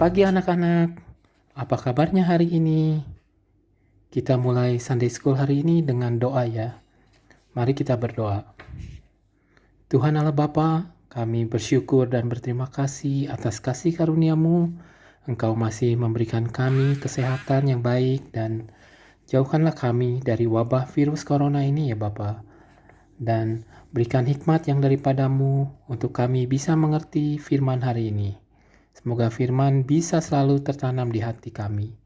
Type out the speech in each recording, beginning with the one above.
pagi anak-anak, apa kabarnya hari ini? Kita mulai Sunday School hari ini dengan doa ya. Mari kita berdoa. Tuhan Allah Bapa, kami bersyukur dan berterima kasih atas kasih karunia-Mu. Engkau masih memberikan kami kesehatan yang baik dan jauhkanlah kami dari wabah virus corona ini ya Bapa. Dan berikan hikmat yang daripada-Mu untuk kami bisa mengerti firman hari ini. Semoga firman bisa selalu tertanam di hati kami.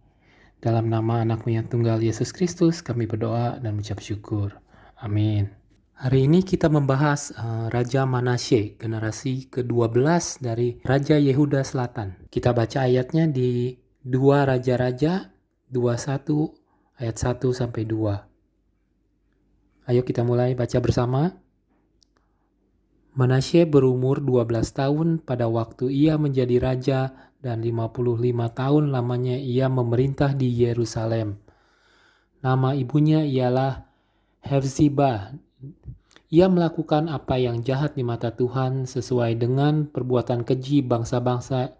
Dalam nama anak-Mu yang tunggal Yesus Kristus kami berdoa dan mengucap syukur. Amin. Hari ini kita membahas Raja Manasye, generasi ke-12 dari Raja Yehuda Selatan. Kita baca ayatnya di 2 Raja-Raja 21 ayat 1 sampai 2. Ayo kita mulai baca bersama. Manasye berumur 12 tahun pada waktu ia menjadi raja dan 55 tahun lamanya ia memerintah di Yerusalem. Nama ibunya ialah Herzibah. Ia melakukan apa yang jahat di mata Tuhan sesuai dengan perbuatan keji bangsa-bangsa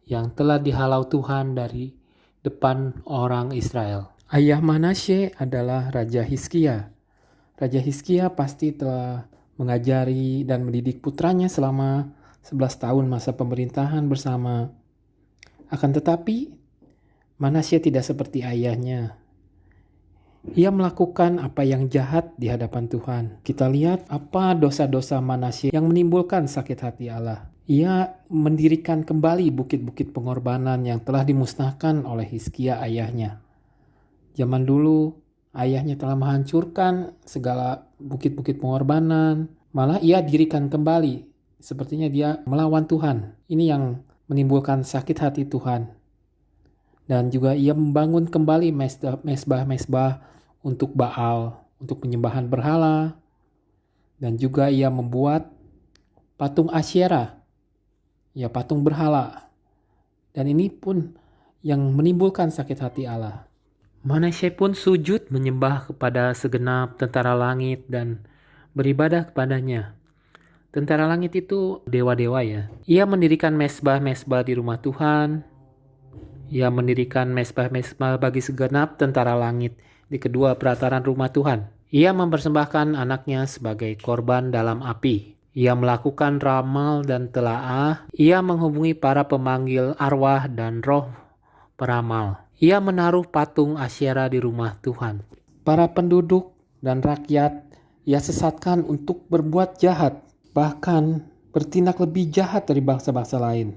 yang telah dihalau Tuhan dari depan orang Israel. Ayah Manasye adalah Raja Hizkia. Raja Hizkia pasti telah mengajari dan mendidik putranya selama 11 tahun masa pemerintahan bersama. Akan tetapi, Manasye tidak seperti ayahnya. Ia melakukan apa yang jahat di hadapan Tuhan. Kita lihat apa dosa-dosa Manasye yang menimbulkan sakit hati Allah. Ia mendirikan kembali bukit-bukit pengorbanan yang telah dimusnahkan oleh Hizkia ayahnya. Zaman dulu, ayahnya telah menghancurkan segala bukit-bukit pengorbanan. Malah ia dirikan kembali. Sepertinya dia melawan Tuhan. Ini yang menimbulkan sakit hati Tuhan. Dan juga ia membangun kembali mesbah-mesbah untuk Baal, untuk penyembahan berhala. Dan juga ia membuat patung Asyera, ya patung berhala. Dan ini pun yang menimbulkan sakit hati Allah. Manasye pun sujud menyembah kepada segenap tentara langit dan beribadah kepadanya. Tentara langit itu dewa-dewa ya. Ia mendirikan mesbah-mesbah di rumah Tuhan. Ia mendirikan mesbah-mesbah bagi segenap tentara langit di kedua pelataran rumah Tuhan. Ia mempersembahkan anaknya sebagai korban dalam api. Ia melakukan ramal dan telaah. Ia menghubungi para pemanggil arwah dan roh peramal. Ia menaruh patung Asyera di rumah Tuhan. Para penduduk dan rakyat ia sesatkan untuk berbuat jahat, bahkan bertindak lebih jahat dari bangsa-bangsa lain.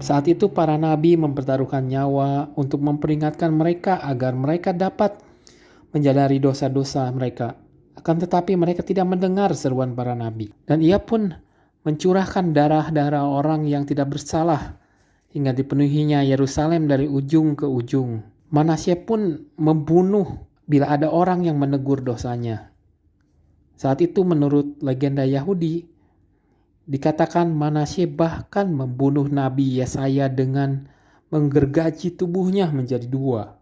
Saat itu para nabi mempertaruhkan nyawa untuk memperingatkan mereka agar mereka dapat menyadari dosa-dosa mereka. Akan tetapi mereka tidak mendengar seruan para nabi. Dan ia pun mencurahkan darah-darah orang yang tidak bersalah hingga dipenuhinya Yerusalem dari ujung ke ujung. Manasye pun membunuh bila ada orang yang menegur dosanya. Saat itu menurut legenda Yahudi, dikatakan Manasye bahkan membunuh Nabi Yesaya dengan menggergaji tubuhnya menjadi dua.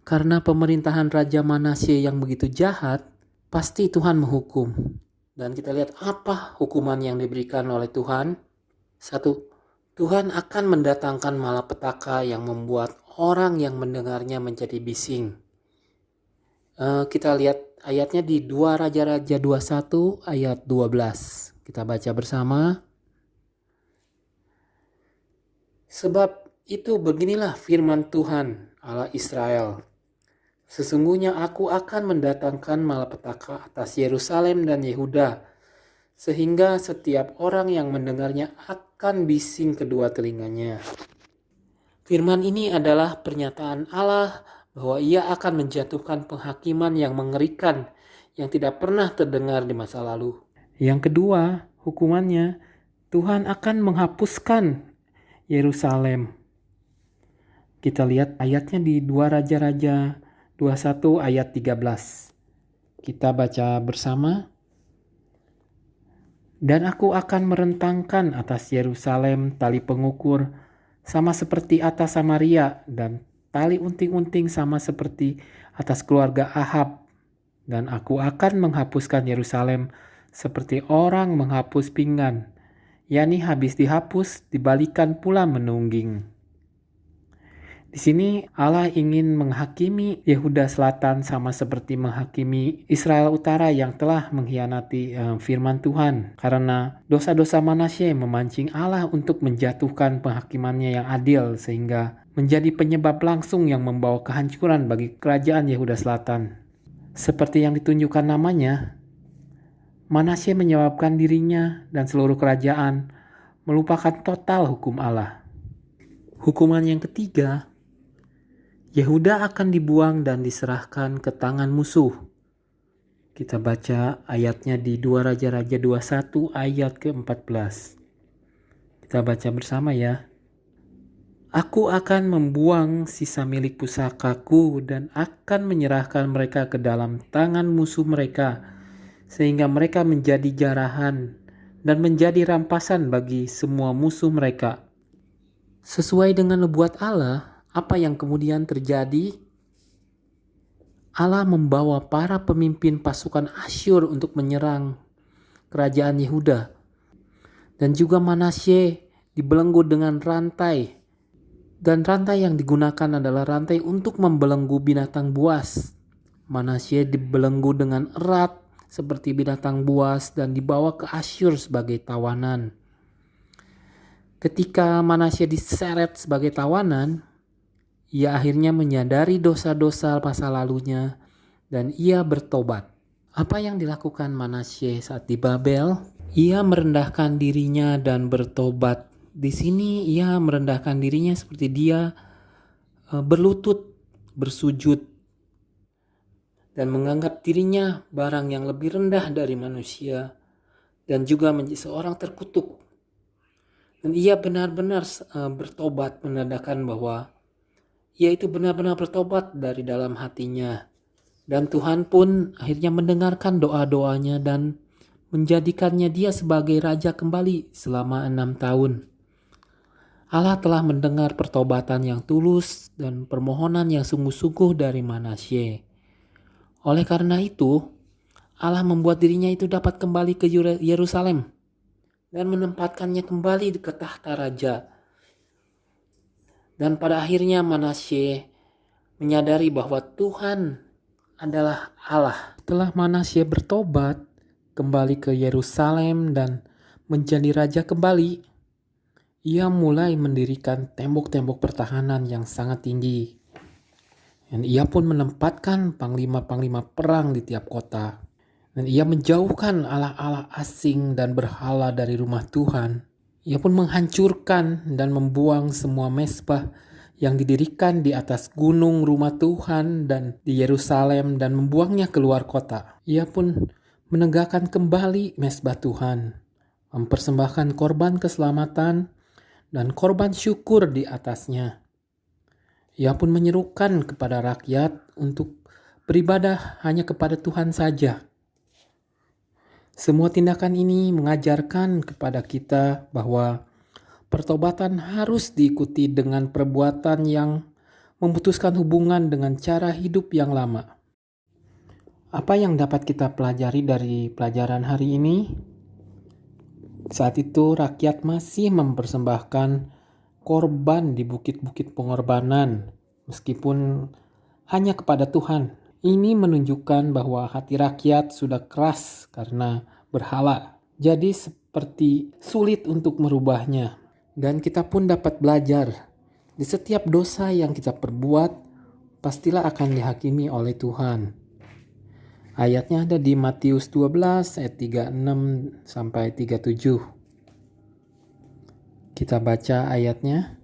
Karena pemerintahan Raja Manasye yang begitu jahat, pasti Tuhan menghukum. Dan kita lihat apa hukuman yang diberikan oleh Tuhan. 1. Tuhan akan mendatangkan malapetaka yang membuat orang yang mendengarnya menjadi bising. Kita lihat ayatnya di 2 Raja-Raja 21 ayat 12. Kita baca bersama. Sebab itu beginilah firman Tuhan Allah Israel. Sesungguhnya aku akan mendatangkan malapetaka atas Yerusalem dan Yehuda, sehingga setiap orang yang mendengarnya akan bising kedua telinganya. Firman ini adalah pernyataan Allah bahwa ia akan menjatuhkan penghakiman yang mengerikan yang tidak pernah terdengar di masa lalu. Yang kedua, hukumannya, Tuhan akan menghapuskan Yerusalem. Kita lihat ayatnya di 2 Raja-Raja 21 ayat 13. Kita baca bersama. Dan aku akan merentangkan atas Yerusalem tali pengukur sama seperti atas Samaria dan tali unting-unting sama seperti atas keluarga Ahab. Dan aku akan menghapuskan Yerusalem seperti orang menghapus pinggan, yakni habis dihapus dibalikan pula menungging. Di sini Allah ingin menghakimi Yehuda Selatan sama seperti menghakimi Israel Utara yang telah mengkhianati firman Tuhan. Karena dosa-dosa Manasye memancing Allah untuk menjatuhkan penghakimannya yang adil sehingga menjadi penyebab langsung yang membawa kehancuran bagi kerajaan Yehuda Selatan. Seperti yang ditunjukkan namanya, Manasye menyebabkan dirinya dan seluruh kerajaan melupakan total hukum Allah. Hukuman yang ketiga, Yehuda akan dibuang dan diserahkan ke tangan musuh. Kita baca ayatnya di 2 Raja-Raja 21 ayat ke-14. Kita baca bersama ya. Aku akan membuang sisa milik pusakaku dan akan menyerahkan mereka ke dalam tangan musuh mereka, sehingga mereka menjadi jarahan dan menjadi rampasan bagi semua musuh mereka. Sesuai dengan nubuat Allah, apa yang kemudian terjadi? Allah membawa para pemimpin pasukan Asyur untuk menyerang kerajaan Yehuda. Dan juga Manasye dibelenggu dengan rantai. Dan rantai yang digunakan adalah rantai untuk membelenggu binatang buas. Manasye dibelenggu dengan erat seperti binatang buas dan dibawa ke Asyur sebagai tawanan. Ketika Manasye diseret sebagai tawanan, ia akhirnya menyadari dosa-dosa masa lalunya dan ia bertobat. Apa yang dilakukan Manasye saat di Babel? Ia merendahkan dirinya dan bertobat. Di sini ia merendahkan dirinya seperti dia berlutut, bersujud, dan menganggap dirinya barang yang lebih rendah dari manusia dan juga menjadi seorang terkutuk. Dan ia benar-benar bertobat, menandakan bahwa ia itu benar-benar bertobat dari dalam hatinya. Dan Tuhan pun akhirnya mendengarkan doa-doanya dan menjadikannya dia sebagai raja kembali selama 6 tahun. Allah telah mendengar pertobatan yang tulus dan permohonan yang sungguh-sungguh dari Manasye. Oleh karena itu, Allah membuat dirinya itu dapat kembali ke Yerusalem dan menempatkannya kembali ke tahta raja. Dan pada akhirnya Manasye menyadari bahwa Tuhan adalah Allah. Setelah Manasye bertobat, kembali ke Yerusalem dan menjadi raja kembali, ia mulai mendirikan tembok-tembok pertahanan yang sangat tinggi. Dan ia pun menempatkan panglima-panglima perang di tiap kota. Dan ia menjauhkan allah-allah asing dan berhala dari rumah Tuhan. Ia pun menghancurkan dan membuang semua mezbah yang didirikan di atas gunung rumah Tuhan dan di Yerusalem dan membuangnya keluar kota. Ia pun menegakkan kembali mezbah Tuhan, mempersembahkan korban keselamatan dan korban syukur di atasnya. Ia pun menyerukan kepada rakyat untuk beribadah hanya kepada Tuhan saja. Semua tindakan ini mengajarkan kepada kita bahwa pertobatan harus diikuti dengan perbuatan yang memutuskan hubungan dengan cara hidup yang lama. Apa yang dapat kita pelajari dari pelajaran hari ini? Saat itu rakyat masih mempersembahkan korban di bukit-bukit pengorbanan meskipun hanya kepada Tuhan. Ini menunjukkan bahwa hati rakyat sudah keras karena berhala. Jadi seperti sulit untuk merubahnya. Dan kita pun dapat belajar di setiap dosa yang kita perbuat pastilah akan dihakimi oleh Tuhan. Ayatnya ada di Matius 12 ayat 36 sampai 37. Kita baca ayatnya.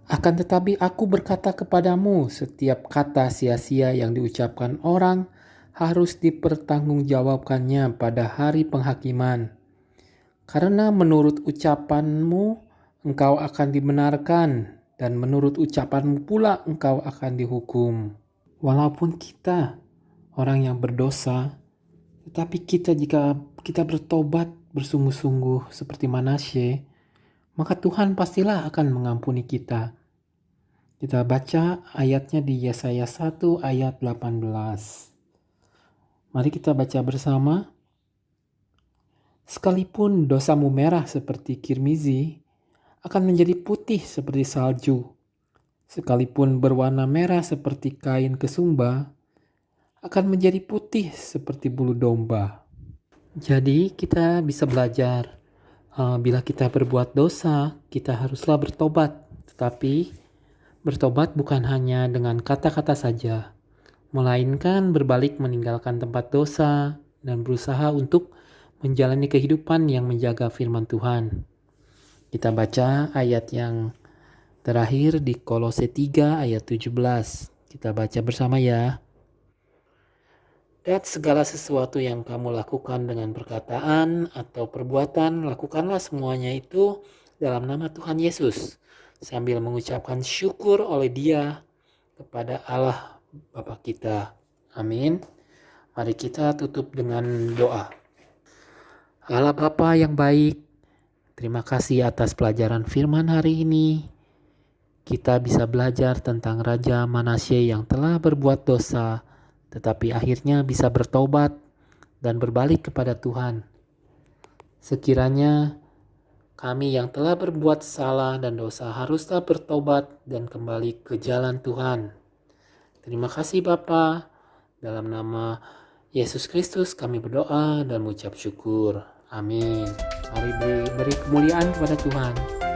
Akan tetapi aku berkata kepadamu, setiap kata sia-sia yang diucapkan orang harus dipertanggungjawabkannya pada hari penghakiman. Karena menurut ucapanmu engkau akan dibenarkan dan menurut ucapanmu pula engkau akan dihukum. Walaupun kita orang yang berdosa, tetapi jika kita bertobat bersungguh-sungguh seperti Manasye, maka Tuhan pastilah akan mengampuni kita. Kita baca ayatnya di Yesaya 1 ayat 18. Mari kita baca bersama. Sekalipun dosamu merah seperti kirmizi, akan menjadi putih seperti salju. Sekalipun berwarna merah seperti kain kesumba, akan menjadi putih seperti bulu domba. Jadi kita bisa belajar, bila kita berbuat dosa, kita haruslah bertobat. Tetapi bertobat bukan hanya dengan kata-kata saja, melainkan berbalik meninggalkan tempat dosa dan berusaha untuk menjalani kehidupan yang menjaga firman Tuhan. Kita baca ayat yang terakhir di Kolose 3 ayat 17. Kita baca bersama ya. Dan segala sesuatu yang kamu lakukan dengan perkataan atau perbuatan, lakukanlah semuanya itu dalam nama Tuhan Yesus, sambil mengucapkan syukur oleh Dia kepada Allah Bapa kita. Amin. Mari kita tutup dengan doa. Allah Bapa yang baik, terima kasih atas pelajaran firman hari ini. Kita bisa belajar tentang Raja Manasye yang telah berbuat dosa, tetapi akhirnya bisa bertobat dan berbalik kepada Tuhan. Sekiranya kami yang telah berbuat salah dan dosa haruslah bertobat dan kembali ke jalan Tuhan. Terima kasih Bapa. Dalam nama Yesus Kristus kami berdoa dan mengucap syukur. Amin. Mari beri kemuliaan kepada Tuhan.